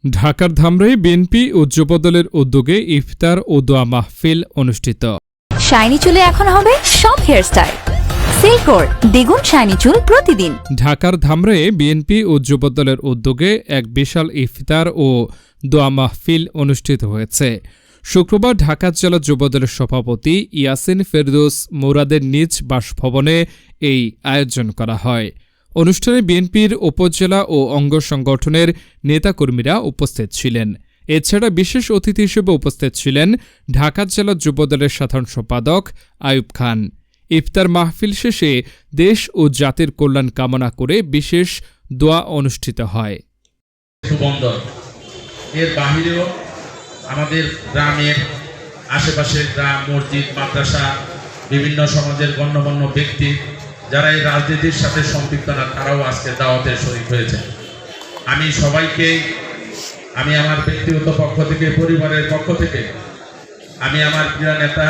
ঢাকার ধামরাই বিএনপি ও যুবদলের উদ্যোগে ইফতার ও দোয়া মাহফিল অনুষ্ঠিত। শাইনি চুলে এখন হবে সব হেয়ারস্টাইল। সিল্কোর দ্বিগুণ শাইনি চুল প্রতিদিন। ঢাকার ধামরাইয়ে বিএনপি ও যুবদলের উদ্যোগে এক বিশাল ইফতার ও দোয়া মাহফিল অনুষ্ঠিত হয়েছে। শুক্রবার ঢাকা জেলা যুবদলের সভাপতি ইয়াসিন ফেরদৌস মুরাদের নিজ বাসভবনে এই আয়োজন করা হয়। অনুষ্ঠানে বিএনপির উপজেলা ও অঙ্গ সংগঠনের নেতাকর্মীরা উপস্থিত ছিলেন। এছাড়া বিশেষ অতিথি হিসেবে উপস্থিত ছিলেন ঢাকা জেলা যুবদলের সাধারণ সম্পাদক আইয়ুব খান। ইফতার মাহফিল শেষে দেশ ও জাতির কল্যাণ কামনা করে বিশেষ দোয়া অনুষ্ঠিত হয়। এর বাহিরেও আমাদের গ্রামের আশেপাশের গ্রাম, মসজিদ, মাদ্রাসা, বিভিন্ন সমাজের গণ্যমান্য ব্যক্তি যারা এই রাজনীতির সাথে সম্পৃক্ত না, তারাও আজকে দাওয়াতের শরীক হয়েছে। আমি সবাইকে, আমি আমার ব্যক্তিগত পক্ষ থেকে, পরিবারের পক্ষ থেকে, আমি আমার প্রিয় নেতা